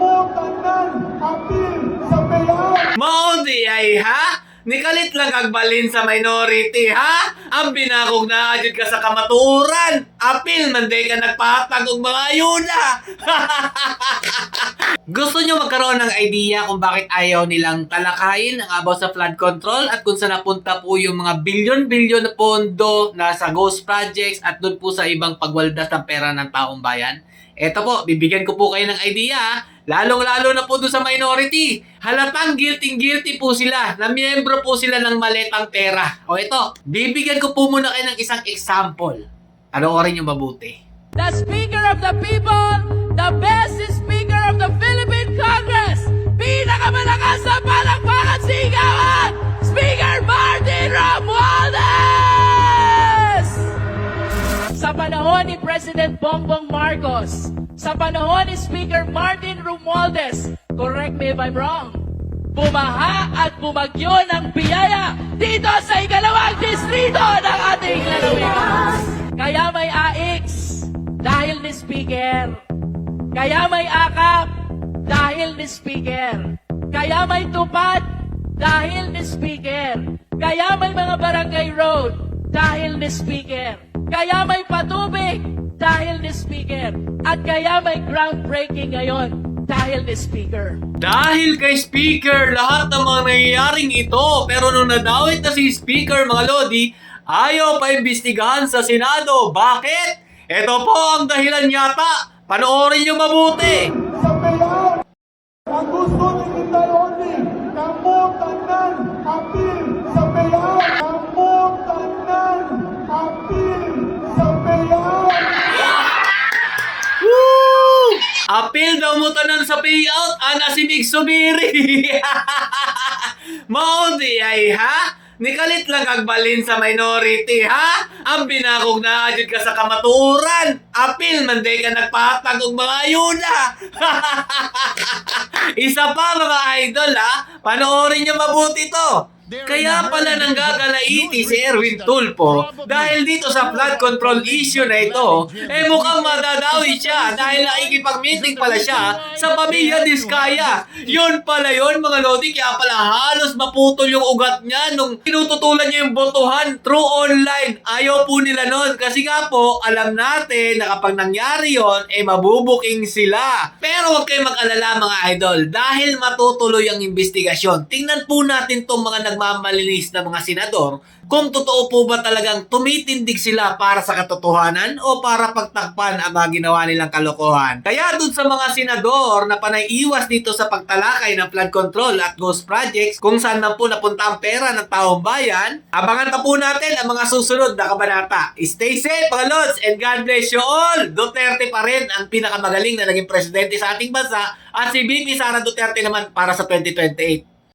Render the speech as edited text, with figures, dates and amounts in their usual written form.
Kamutan apil sa payout. Maudi ay ha? Nikalit lang agbalin sa minority ha? Ang binakog na adjud ka sa kamaturan. Apil manday ka nagpahatag og mga ayuda. Gusto nyo magkaroon ng idea kung bakit ayaw nilang talakayin ang about sa flood control at kung saan napunta po yung mga bilyon-bilyon na pondo na sa ghost projects at doon po sa ibang pagwaldas ng pera ng taong bayan? Eto po, bibigyan ko po kayo ng idea ha? Lalong-lalo na po doon sa minority. Halatang guilty po sila na miyembro po sila ng maletang pera. O ito, bibigyan ko po muna kayo ng isang example. Panoorin nyo mabuti. The Speaker of the People, the best Speaker of the Philippine Congress, pinakamalakas sa palakpakan sigawan, Speaker Martin Romualdez! Sa panahon ni President Bongbong Marcos, sa panahon ni Speaker Martin Romualdez, correct me if I'm wrong, bumaha at bumagyo ng biyaya dito sa ikalawang distrito ng ating lalawigan. Kaya may AX dahil ni Speaker. Kaya may AKAP dahil ni Speaker. Kaya may tupad dahil ni Speaker. Kaya may mga barangay road dahil ni Speaker. Kaya may patubig dahil ni Speaker. At kaya may groundbreaking ngayon dahil ni Speaker. Dahil kay Speaker, lahat ng mga nangyayaring ito. Pero nung nadawit na si Speaker, mga Lodi, ayaw pa imbestigahan sa Senado. Bakit? Ito po ang dahilan yata. Panoorin nyo mabuti. Sa payout. Ang gusto ni Inday Only, kamutan apil sa payout. Kamutan apil sa payout. Woo! Apil daw mo tanan sa payout, ana si Mig Subiri. Maudi ay ha? Nikalit lang agbalin sa minority ha? Ang binakog na adjud ka sa kamaturan. Apil manday ka nagpahatag og mga ayuda. Isa pa mga idol ha? Panoorin nyo mabuti to. Kaya pala nanggagalaiti si Erwin Tulfo dahil dito sa flood control issue na ito, mukhang madadawi siya dahil nakikipag-meeting pala siya sa pamilya Diskaya. Yun pala yun mga Lodi, kaya pala halos maputol yung ugat niya nung tinututulan niya yung botohan through online. Ayaw po nila nun kasi nga po, alam natin na kapag nangyari yun, mabubuking sila. Pero huwag kayong mag-alala mga idol dahil matutuloy ang investigasyon. Tingnan po natin tong mga nagmamalinis na mga senador kung totoo po ba talagang tumitindig sila para sa katotohanan o para pagtakpan ang mga ginawa nilang kalokohan. Kaya dun sa mga senador na panay-iwas dito sa pagtalakay ng flood control at ghost projects kung saan na po napunta ang pera ng taong bayan, abangan pa po natin ang mga susunod na kabanata. Stay safe mga Lods and God bless you all! Duterte pa rin ang pinakamagaling na naging presidente sa ating bansa at si VP Sara Duterte naman para sa 2028.